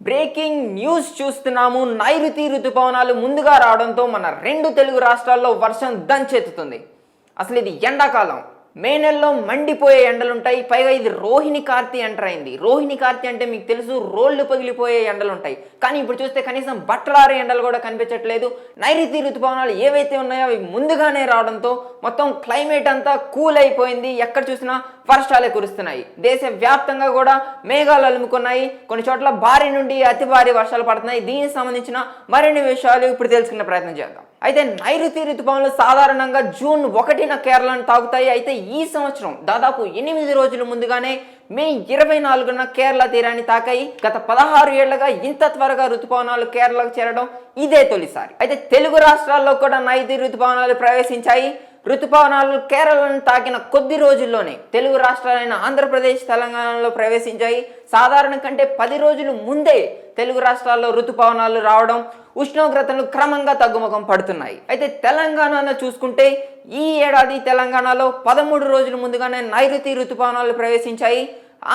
Breaking news చూస్తున్నాము. నైరుతి రుతుపవనాలు ముందుగా రావడంతో మన రెండు తెలుగు రాష్ట్రాల్లో వర్షం దంచెత్తుతుంది. అసలు ఇది ఎండాకాలం, మే నెలలో మండిపోయే ఎండలుంటాయి. పైగా ఇది రోహిణి కార్తీ ఎంటర్ అయింది. రోహిణి కార్తీ అంటే మీకు తెలుసు, రోళ్లు పగిలిపోయే ఎండలు ఉంటాయి. కానీ ఇప్పుడు చూస్తే కనీసం బట్టలారే ఎండలు కూడా కనిపించట్లేదు. నైరుతి ఋతుపవనాలు ఏవైతే ఉన్నాయో అవి ముందుగానే రావడంతో మొత్తం క్లైమేట్ అంతా కూల్ అయిపోయింది. ఎక్కడ చూసినా వర్షాలే కురుస్తున్నాయి. దేశవ్యాప్తంగా కూడా మేఘాలు అలుముకున్నాయి. కొన్ని చోట్ల భారీ నుండి అతి భారీ వర్షాలు పడుతున్నాయి. దీనికి సంబంధించిన మరిన్ని విషయాలు ఇప్పుడు తెలుసుకునే ప్రయత్నం చేద్దాం. అయితే నైరుతి ఋతుపవనాలు సాధారణంగా జూన్ 1న కేరళను తాకుతాయి. అయితే ఈ సంవత్సరం దాదాపు 8 రోజుల ముందుగానే మే 24న కేరళ తీరాన్ని తాకాయి. గత 16 ఏళ్లుగా ఇంత త్వరగా ఋతుపవనాలు కేరళకు చేరడం ఇదే తొలిసారి. అయితే తెలుగు రాష్ట్రాల్లో కూడా నైరుతి ఋతుపవనాలు ప్రవేశించాయి. ఋతుపవనాలు కేరళను తాకిన కొద్ది రోజుల్లోనే తెలుగు రాష్ట్రాలైన ఆంధ్రప్రదేశ్, తెలంగాణలో ప్రవేశించాయి. సాధారణ కంటే 10 రోజులు ముందే తెలుగు రాష్ట్రాల్లో ఋతుపవనాలు రావడం, ఉష్ణోగ్రతలు క్రమంగా తగ్గుముఖం పడుతున్నాయి. అయితే తెలంగాణలో చూసుకుంటే ఈ ఏడాది తెలంగాణలో 13 రోజుల ముందుగానే నైరుతి ఋతుపవనాలు ప్రవేశించాయి.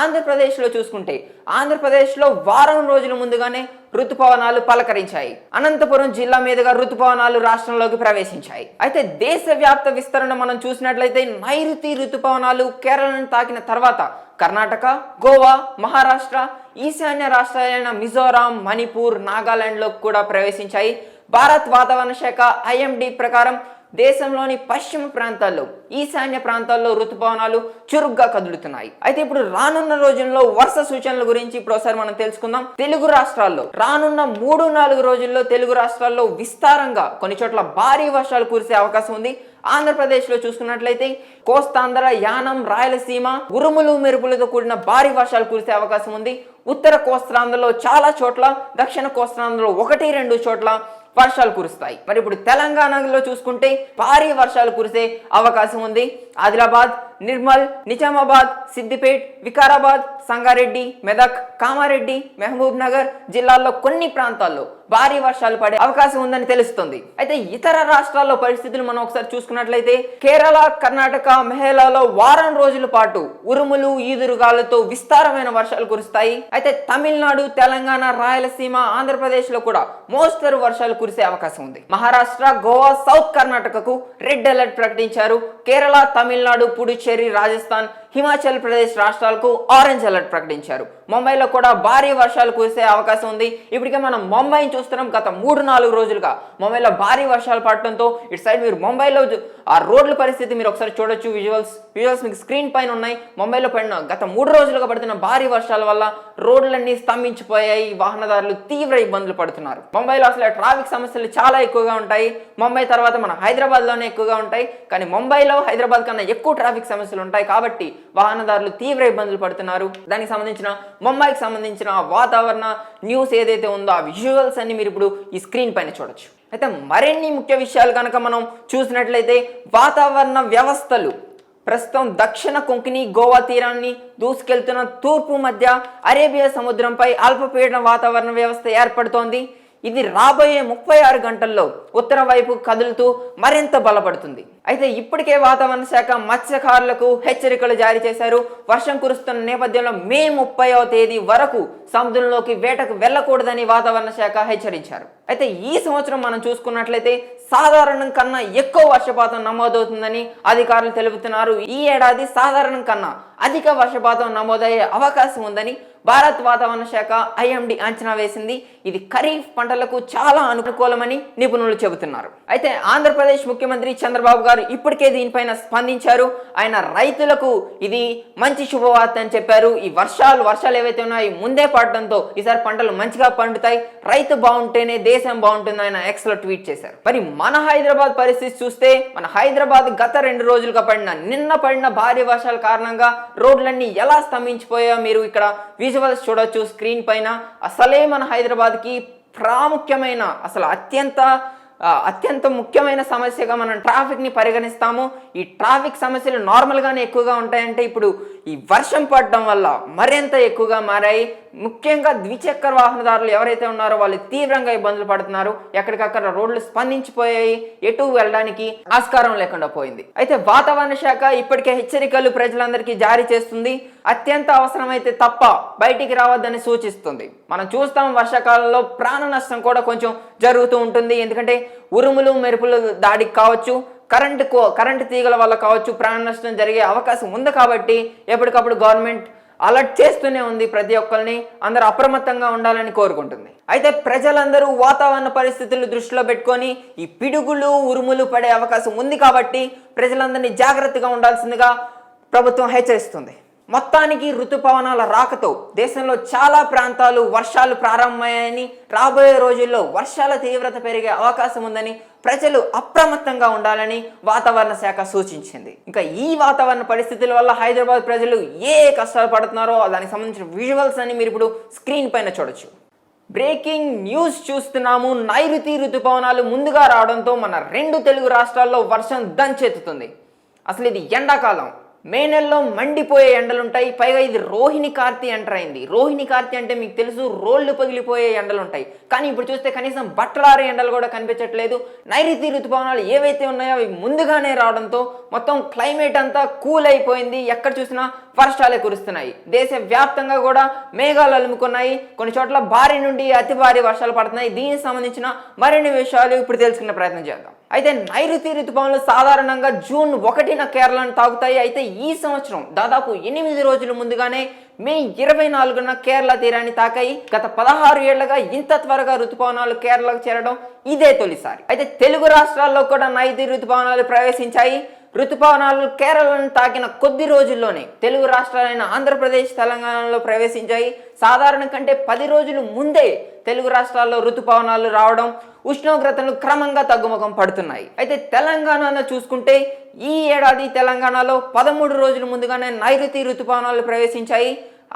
ఆంధ్రప్రదేశ్లో చూసుకుంటే ఆంధ్రప్రదేశ్లో వారం రోజుల ముందుగానే ఋతుపవనాలు పలకరించాయి. అనంతపురం జిల్లా మీదుగా ఋతుపవనాలు రాష్ట్రంలోకి ప్రవేశించాయి. అయితే దేశవ్యాప్త విస్తరణ మనం చూసినట్లయితే నైరుతి ఋతుపవనాలు కేరళను తాకిన తర్వాత కర్ణాటక, గోవా, మహారాష్ట్ర, ఈశాన్య రాష్ట్రాలైన మిజోరాం, మణిపూర్, నాగాలాండ్లో కూడా ప్రవేశించాయి. భారత్ వాతావరణ శాఖ IMD ప్రకారం దేశంలోని పశ్చిమ ప్రాంతాల్లో, ఈశాన్య ప్రాంతాల్లో ఋతుపవనాలు చురుగ్గా కదులుతున్నాయి. అయితే ఇప్పుడు రానున్న రోజుల్లో వర్ష సూచనల గురించి ఇప్పుడు ఒకసారి మనం తెలుసుకుందాం. తెలుగు రాష్ట్రాల్లో రానున్న 3-4 రోజుల్లో తెలుగు రాష్ట్రాల్లో విస్తారంగా కొన్ని చోట్ల భారీ వర్షాలు కురిసే అవకాశం ఉంది. ఆంధ్రప్రదేశ్లో చూసుకున్నట్లయితే కోస్తాంధ్ర, యానం, రాయలసీమ ఉరుములు మెరుపులతో కూడిన భారీ వర్షాలు కురిసే అవకాశం ఉంది. ఉత్తర కోస్తాంధ్రలో చాలా చోట్ల, దక్షిణ కోస్తాంధ్రలో 1-2 చోట్ల వర్షాలు కురుస్తాయి. మరి ఇప్పుడు తెలంగాణలో చూసుకుంటే భారీ వర్షాలు కురిసే అవకాశం ఉంది. ఆదిలాబాద్, నిర్మల్, నిజామాబాద్, సిద్దిపేట్, వికారాబాద్, సంగారెడ్డి, మెదక్, కామారెడ్డి, మహబూబ్ నగర్ జిల్లాల్లో కొన్ని ప్రాంతాల్లో భారీ వర్షాలు పడే అవకాశం ఉందని తెలుస్తుంది. అయితే ఇతర రాష్ట్రాల్లో పరిస్థితులు మనం ఒకసారి చూసుకున్నట్లయితే కేరళ, కర్ణాటక, మెహేలాలో వారం రోజుల పాటు ఉరుములు, ఈదురుగాలతో విస్తారమైన వర్షాలు కురుస్తాయి. అయితే తమిళనాడు, తెలంగాణ, రాయలసీమ, ఆంధ్రప్రదేశ్లో కూడా మోస్తరు వర్షాలు కురిసే అవకాశం ఉంది. మహారాష్ట్ర, గోవా, సౌత్ కర్ణాటకకు రెడ్ అలర్ట్ ప్రకటించారు. కేరళ, తమిళనాడు, పుదుచ్చేరి, రాజస్థాన్, హిమాచల్ ప్రదేశ్ రాష్ట్రాలకు ఆరెంజ్ అలర్ట్ ప్రకటించారు. ముంబైలో కూడా భారీ వర్షాలు కురిసే అవకాశం ఉంది. ఇప్పటికే మనం ముంబైని చూస్తున్నాం. గత 3-4 రోజులుగా ముంబైలో భారీ వర్షాలు పడటంతో ఇటు సైడ్ మీరు ముంబైలో ఆ రోడ్ల పరిస్థితి మీరు ఒకసారి చూడొచ్చు. విజువల్స్ మీకు స్క్రీన్ పైన ఉన్నాయి. ముంబైలో పడిన గత 3 రోజులుగా పడుతున్న భారీ వర్షాల వల్ల రోడ్లన్నీ స్తంభించిపోయాయి. వాహనదారులు తీవ్ర ఇబ్బందులు పడుతున్నారు. ముంబైలో అసలు ట్రాఫిక్ సమస్యలు చాలా ఎక్కువగా ఉంటాయి. ముంబై తర్వాత మన హైదరాబాద్లోనే ఎక్కువగా ఉంటాయి. కానీ ముంబైలో, హైదరాబాద్ కన్నా ఎక్కువ ట్రాఫిక్ సమస్యలు ఉంటాయి. కాబట్టి వాహనదారులు తీవ్ర ఇబ్బందులు పడుతున్నారు. దానికి సంబంధించిన ముంబైకి సంబంధించిన వాతావరణ న్యూస్ ఏదైతే ఉందో ఆ విజువల్స్ అన్ని మీరు ఇప్పుడు ఈ స్క్రీన్ పైన చూడొచ్చు. అయితే మరిన్ని ముఖ్య విషయాలు కనుక మనం చూసినట్లయితే వాతావరణ వ్యవస్థలు ప్రస్తుతం దక్షిణ కొంకణి, గోవా తీరాన్ని దూసుకెళ్తున్న తూర్పు మధ్య అరేబియా సముద్రంపై అల్పపీడన వాతావరణ వ్యవస్థ ఏర్పడుతోంది. ఇది రాబోయే 36 గంటల్లో ఉత్తర వైపు కదులుతూ మరింత బలపడుతుంది. అయితే ఇప్పటికే వాతావరణ శాఖ మత్స్యకారులకు హెచ్చరికలు జారీ చేశారు. వర్షం కురుస్తున్న నేపథ్యంలో మే 30వ తేదీ వరకు సముద్రంలోకి వేటకు వెళ్లకూడదని వాతావరణ శాఖ హెచ్చరించారు. అయితే ఈ సంవత్సరం మనం చూసుకున్నట్లయితే సాధారణం కన్నా ఎక్కువ వర్షపాతం నమోదవుతుందని అధికారులు తెలుపుతున్నారు. ఈ ఏడాది సాధారణం కన్నా అధిక వర్షపాతం నమోదయ్యే అవకాశం ఉందని భారత్ వాతావరణ శాఖ IMD అంచనా వేసింది. ఇది ఖరీఫ్ పంటలకు చాలా అనుకూలమని నిపుణులు చెబుతున్నారు. అయితే ఆంధ్రప్రదేశ్ ముఖ్యమంత్రి చంద్రబాబు గారు ఇప్పటికే దీనిపైన స్పందించారు. ఆయన రైతులకు ఇది మంచి శుభవార్త అని చెప్పారు. ఈ వర్షాలు ఏవైతే ఉన్నాయో ముందే పడడంతో ఈసారి పంటలు మంచిగా పండుతాయి. రైతు బాగుంటేనే దేశం బాగుంటుంది ఆయన ఎక్స్లో ట్వీట్ చేశారు. మరి మన హైదరాబాద్ పరిస్థితి చూస్తే మన హైదరాబాద్ గత 2 రోజులుగా నిన్న పడిన భారీ వర్షాల కారణంగా రోడ్లన్నీ ఎలా స్తంభించిపోయాయో మీరు ఇక్కడ విజువల్స్ చూడొచ్చు స్క్రీన్ పైన. అసలే మన హైదరాబాద్కి ప్రాముఖ్యమైన, అసలు అత్యంత ముఖ్యమైన సమస్యగా మనం ట్రాఫిక్ని పరిగణిస్తాము. ఈ ట్రాఫిక్ సమస్యలు నార్మల్గానే ఎక్కువగా ఉంటాయంటే ఇప్పుడు ఈ వర్షం పడడం వల్ల మరింత ఎక్కువగా మారాయి. ముఖ్యంగా ద్విచక్ర వాహనదారులు ఎవరైతే ఉన్నారో వాళ్ళు తీవ్రంగా ఇబ్బందులు పడుతున్నారు. ఎక్కడికక్కడ రోడ్లు స్పందించిపోయాయి, ఎటు వెళ్ళడానికి ఆస్కారం లేకుండా పోయింది. అయితే వాతావరణ శాఖ ఇప్పటికే హెచ్చరికలు ప్రజలందరికీ జారీ చేస్తుంది. అత్యంత అవసరమైతే తప్ప బయటికి రావద్దని సూచిస్తుంది. మనం చూస్తాం వర్షాకాలంలో ప్రాణ నష్టం కూడా కొంచెం జరుగుతూ ఉంటుంది. ఎందుకంటే ఉరుములు మెరుపులు దాడికి కావచ్చు, కరెంటు తీగల వల్ల కావచ్చు ప్రాణ నష్టం జరిగే అవకాశం ఉంది. కాబట్టి ఎప్పటికప్పుడు గవర్నమెంట్ అలర్ట్ చేస్తూనే ఉంది. ప్రతి ఒక్కరిని అందరూ అప్రమత్తంగా ఉండాలని కోరుకుంటుంది. అయితే ప్రజలందరూ వాతావరణ పరిస్థితులు దృష్టిలో పెట్టుకొని ఈ పిడుగులు ఉరుములు పడే అవకాశం ఉంది కాబట్టి ప్రజలందరినీ జాగ్రత్తగా ఉండాల్సిందిగా ప్రభుత్వం హెచ్చరిస్తుంది. మొత్తానికి ఋతుపవనాల రాకతో దేశంలో చాలా ప్రాంతాలు వర్షాలు ప్రారంభమయ్యాయని, రాబోయే రోజుల్లో వర్షాల తీవ్రత పెరిగే అవకాశం ఉందని ప్రజలు అప్రమత్తంగా ఉండాలని వాతావరణ శాఖ సూచించింది. ఇంకా ఈ వాతావరణ పరిస్థితుల వల్ల హైదరాబాద్ ప్రజలు ఏ కష్టాలు పడుతున్నారో దానికి సంబంధించిన విజువల్స్ అని మీరు ఇప్పుడు స్క్రీన్ పైన చూడొచ్చు. బ్రేకింగ్ న్యూస్ చూస్తున్నాము. నైరుతి ఋతుపవనాలు ముందుగా రావడంతో మన 2 తెలుగు రాష్ట్రాల్లో వర్షం దంచెత్తుతుంది. అసలు ఇది ఎండాకాలం, మే నెలలో మండిపోయే ఎండలుంటాయి. పైగా ఇది రోహిణి కార్తీ ఎంటర్ అయింది. రోహిణి కార్తీ అంటే మీకు తెలుసు, రోళ్లు పగిలిపోయే ఎండలు ఉంటాయి. కానీ ఇప్పుడు చూస్తే కనీసం బట్టలారే ఎండలు కూడా కనిపించట్లేదు. నైరుతి ఋతుపవనాలు ఏవైతే ఉన్నాయో అవి ముందుగానే రావడంతో మొత్తం క్లైమేట్ అంతా కూల్ అయిపోయింది. ఎక్కడ చూసినా వర్షాలే కురుస్తున్నాయి. దేశవ్యాప్తంగా కూడా మేఘాలు అలుముకున్నాయి. కొన్ని చోట్ల భారీ నుండి అతి భారీ వర్షాలు పడుతున్నాయి. దీనికి సంబంధించిన మరిన్ని విషయాలు ఇప్పుడు తెలుసుకునే ప్రయత్నం చేద్దాం. అయితే నైరుతి ఋతుపవనాలు సాధారణంగా జూన్ 1న కేరళను తాకుతాయి. అయితే ఈ సంవత్సరం దాదాపు 8 రోజుల ముందుగానే మే 24న కేరళ తీరాన్ని తాకాయి. గత 16 ఏళ్లుగా ఇంత త్వరగా ఋతుపవనాలు కేరళకు చేరడం ఇదే తొలిసారి. అయితే తెలుగు రాష్ట్రాల్లో కూడా నైరుతి ఋతుపవనాలు ప్రవేశించాయి. ఋతుపవనాలు కేరళను తాకిన కొద్ది రోజుల్లోనే తెలుగు రాష్ట్రాలైన ఆంధ్రప్రదేశ్, తెలంగాణలో ప్రవేశించాయి. సాధారణ కంటే 10 రోజులు ముందే తెలుగు రాష్ట్రాల్లో ఋతుపవనాలు రావడం ఉష్ణోగ్రతలు క్రమంగా తగ్గుముఖం పడుతున్నాయి. అయితే తెలంగాణలో చూసుకుంటే ఈ ఏడాది తెలంగాణలో 13 రోజుల ముందుగానే నైరుతి ఋతుపవనాలు ప్రవేశించాయి.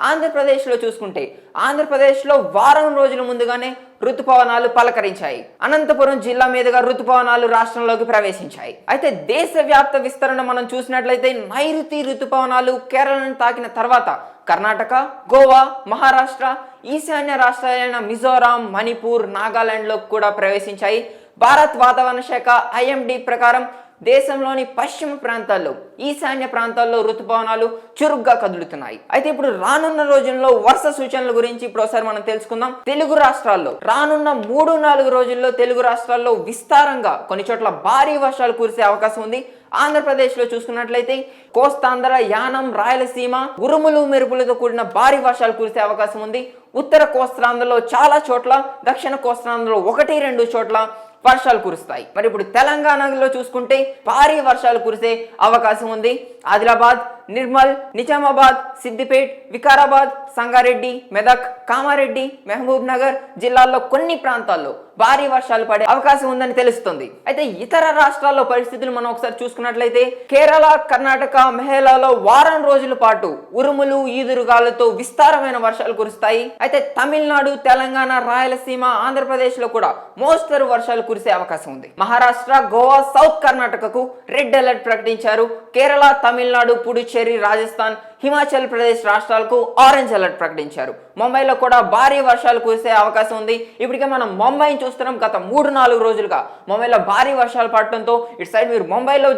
ఆంధ్రప్రదేశ్లో చూసుకుంటే ఆంధ్రప్రదేశ్లో వారం రోజుల ముందుగానే ఋతుపవనాలు పలకరించాయి. అనంతపురం జిల్లా మీదుగా ఋతుపవనాలు రాష్ట్రంలోకి ప్రవేశించాయి. అయితే దేశవ్యాప్త విస్తరణ మనం చూసినట్లయితే నైరుతి ఋతుపవనాలు కేరళను తాకిన తర్వాత కర్ణాటక, గోవా, మహారాష్ట్ర, ఈశాన్య రాష్ట్రాలైన మిజోరాం, మణిపూర్, నాగాలాండ్లో కూడా ప్రవేశించాయి. భారత్ వాతావరణ శాఖ IMD ప్రకారం దేశంలోని పశ్చిమ ప్రాంతాల్లో, ఈశాన్య ప్రాంతాల్లో ఋతుపవనాలు చురుగ్గా కదులుతున్నాయి. అయితే ఇప్పుడు రానున్న రోజుల్లో వర్ష సూచనల గురించి ఇప్పుడు మనం తెలుసుకుందాం. తెలుగు రాష్ట్రాల్లో రానున్న 3-4 రోజుల్లో తెలుగు రాష్ట్రాల్లో విస్తారంగా కొన్ని చోట్ల భారీ వర్షాలు కురిసే అవకాశం ఉంది. ఆంధ్రప్రదేశ్లో చూసుకున్నట్లయితే కోస్తాంధ్ర, యానం, రాయలసీమ ఉరుములు మెరుపులతో కూడిన భారీ వర్షాలు కురిసే అవకాశం ఉంది. ఉత్తర కోస్తాంధ్రలో చాలా చోట్ల, దక్షిణ కోస్తాంధ్రలో 1-2 చోట్ల వర్షాలు కురుస్తాయి. మరి ఇప్పుడు తెలంగాణలో చూసుకుంటే భారీ వర్షాలు కురిసే అవకాశం ఉంది. ఆదిలాబాద్, నిర్మల్, నిజామాబాద్, సిద్దిపేట్, వికారాబాద్, సంగారెడ్డి, మెదక్, కామారెడ్డి, మహబూబ్ నగర్ జిల్లాల్లో కొన్ని ప్రాంతాల్లో భారీ వర్షాలు పడే అవకాశం ఉందని తెలుస్తుంది. అయితే ఇతర రాష్ట్రాల్లో పరిస్థితులు మనం ఒకసారి చూసుకున్నట్లయితే కేరళ, కర్ణాటక, మెహేలాలో వారం రోజుల పాటు ఉరుములు, ఈదురుగాలతో విస్తారమైన వర్షాలు కురుస్తాయి. అయితే తమిళనాడు, తెలంగాణ, రాయలసీమ, ఆంధ్రప్రదేశ్లో కూడా మోస్తరు వర్షాలు కురిసే అవకాశం ఉంది. మహారాష్ట్ర, గోవా, సౌత్ కర్ణాటకకు రెడ్ అలర్ట్ ప్రకటించారు. కేరళ, తమిళనాడు, పుడుచ్చేరి, రాజస్థాన్, హిమాచల్ ప్రదేశ్ రాష్ట్రాలకు ఆరెంజ్ అలర్ట్ ప్రకటించారు. ముంబైలో కూడా భారీ వర్షాలు కురిసే అవకాశం ఉంది. ఇప్పటికే మనం ముంబైని చూస్తున్నాం. గత 3-4 రోజులుగా ముంబైలో భారీ వర్షాలు పడటంతో ఇటు సైడ్ మీరు ముంబైలో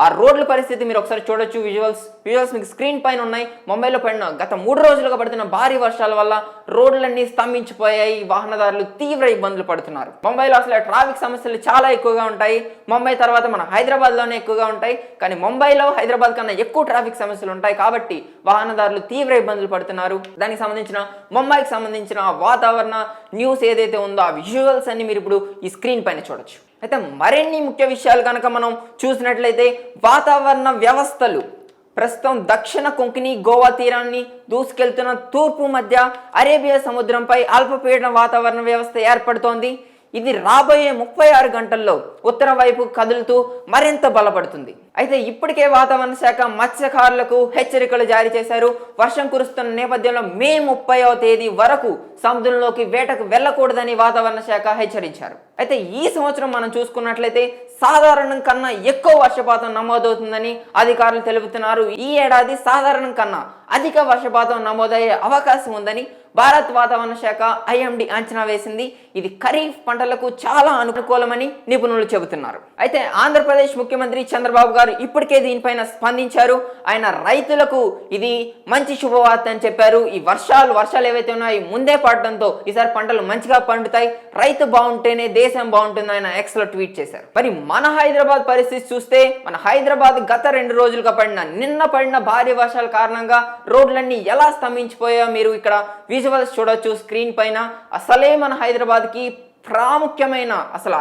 ఆ రోడ్ల పరిస్థితి మీరు ఒకసారి చూడొచ్చు. విజువల్స్ మీకు స్క్రీన్ పైన ఉన్నాయి. ముంబైలో పడిన గత 3 రోజులుగా పడుతున్న భారీ వర్షాల వల్ల రోడ్లన్నీ స్తంభించిపోయాయి. వాహనదారులు తీవ్ర ఇబ్బందులు పడుతున్నారు. ముంబైలో అసలు ట్రాఫిక్ సమస్యలు చాలా ఎక్కువగా ఉంటాయి. ముంబై తర్వాత మన హైదరాబాద్లోనే ఎక్కువగా ఉంటాయి. కానీ ముంబైలో హైదరాబాద్ కన్నా ఎక్కువ ట్రాఫిక్ సమస్యలు ఉంటాయి. కాబట్టి వాహనదారులు తీవ్ర ఇబ్బందులు పడుతున్నారు. దానికి సంబంధించిన ముంబైకి సంబంధించిన వాతావరణ న్యూస్ ఏదైతే ఉందో ఆ విజువల్స్ అన్ని మీరు ఇప్పుడు ఈ స్క్రీన్ పైన చూడొచ్చు. అయితే మరిన్ని ముఖ్య విషయాలు కనుక మనం చూసినట్లయితే వాతావరణ వ్యవస్థలు ప్రస్తుతం దక్షిణ కొంకణి, గోవా తీరాన్ని దూసుకెళ్తున్న తూర్పు మధ్య అరేబియా సముద్రంపై అల్పపీడన వాతావరణ వ్యవస్థ ఏర్పడుతోంది. ఇది రాబోయే 36 గంటల్లో ఉత్తర వైపు కదులుతూ మరింత బలపడుతుంది. అయితే ఇప్పటికే వాతావరణ శాఖ మత్స్యకారులకు హెచ్చరికలు జారీ చేశారు. వర్షం కురుస్తున్న నేపథ్యంలో మే 30వ తేదీ వరకు సముద్రంలోకి వేటకు వెళ్ళకూడదని వాతావరణ శాఖ హెచ్చరించారు. అయితే ఈ సంవత్సరం మనం చూసుకున్నట్లయితే సాధారణం కన్నా ఎక్కువ వర్షపాతం నమోదవుతుందని అధికారులు తెలుపుతున్నారు. ఈ ఏడాది సాధారణం కన్నా అధిక వర్షపాతం నమోదయ్యే అవకాశం ఉందని భారత్ వాతావరణ శాఖ ఐఎండీ అంచనా వేసింది. ఇది ఖరీఫ్ పంటలకు చాలా అనుకూలమని నిపుణులు చెబుతున్నారు. అయితే ఆంధ్రప్రదేశ్ ముఖ్యమంత్రి చంద్రబాబు గారు ఇప్పటికే దీనిపైన స్పందించారు. ఆయన రైతులకు ఇది మంచి శుభవార్త అని చెప్పారు. ఈ వర్షాలు ఏవైతే ఉన్నాయో ముందే పడడంతో ఈసారి పంటలు మంచిగా పండుతాయి, రైతు బాగుంటేనే దేశం బాగుంటుంది ఆయన ఎక్స్ లో ట్వీట్ చేశారు. మరి మన హైదరాబాద్ పరిస్థితి చూస్తే మన హైదరాబాద్ గత 2 రోజులుగా నిన్న పడిన భారీ వర్షాల కారణంగా రోడ్లన్నీ ఎలా స్తంభించిపోయాయో మీరు ఇక్కడ విజువల్స్ చూడొచ్చు స్క్రీన్ పైన. అసలే మన హైదరాబాద్కి ప్రాముఖ్యమైన అసలు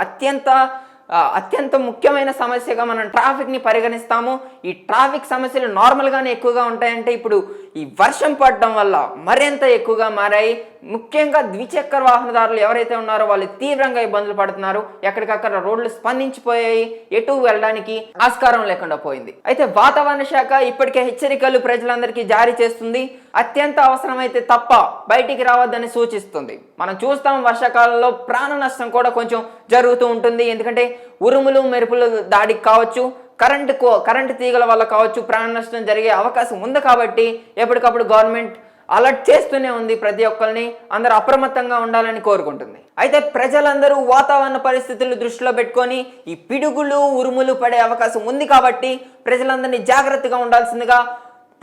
అత్యంత ముఖ్యమైన సమస్యగా మనం ట్రాఫిక్ని పరిగణిస్తాము. ఈ ట్రాఫిక్ సమస్యలు నార్మల్గానే ఎక్కువగా ఉంటాయంటే ఇప్పుడు ఈ వర్షం పడడం వల్ల మరింత ఎక్కువగా మారాయి. ముఖ్యంగా ద్విచక్ర వాహనదారులు ఎవరైతే ఉన్నారో వాళ్ళు తీవ్రంగా ఇబ్బందులు పడుతున్నారు. ఎక్కడికక్కడ రోడ్లు స్పందించిపోయాయి, ఎటు వెళ్ళడానికి ఆస్కారం లేకుండా పోయింది. అయితే వాతావరణ శాఖ ఇప్పటికే హెచ్చరికలు ప్రజలందరికీ జారీ చేస్తుంది. అత్యంత అవసరమైతే తప్ప బయటికి రావద్దని సూచిస్తుంది. మనం చూస్తాం వర్షాకాలంలో ప్రాణ నష్టం కూడా కొంచెం జరుగుతూ ఉంటుంది. ఎందుకంటే ఉరుములు మెరుపులు దాడికి కావచ్చు, కరెంటు తీగల వల్ల కావచ్చు ప్రాణ నష్టం జరిగే అవకాశం ఉంది. కాబట్టి ఎప్పటికప్పుడు గవర్నమెంట్ అలర్ట్ చేస్తూనే ఉంది. ప్రతి ఒక్కరిని అందరూ అప్రమత్తంగా ఉండాలని కోరుకుంటుంది. అయితే ప్రజలందరూ వాతావరణ పరిస్థితులు దృష్టిలో పెట్టుకొని ఈ పిడుగులు ఉరుములు పడే అవకాశం ఉంది కాబట్టి ప్రజలందరినీ జాగ్రత్తగా ఉండాల్సిందిగా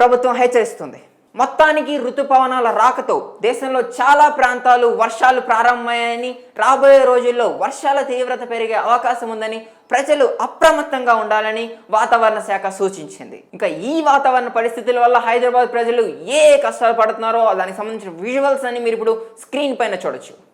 ప్రభుత్వం హెచ్చరిస్తుంది. మొత్తానికి ఋతుపవనాల రాకతో దేశంలో చాలా ప్రాంతాలు వర్షాలు ప్రారంభమయ్యాయని, రాబోయే రోజుల్లో వర్షాల తీవ్రత పెరిగే అవకాశం ఉందని ప్రజలు అప్రమత్తంగా ఉండాలని వాతావరణ శాఖ సూచించింది. ఇంకా ఈ వాతావరణ పరిస్థితుల వల్ల హైదరాబాద్ ప్రజలు ఏ కష్టాలు పడుతున్నారో దానికి సంబంధించిన విజువల్స్ అని మీరు ఇప్పుడు స్క్రీన్ పైన చూడొచ్చు.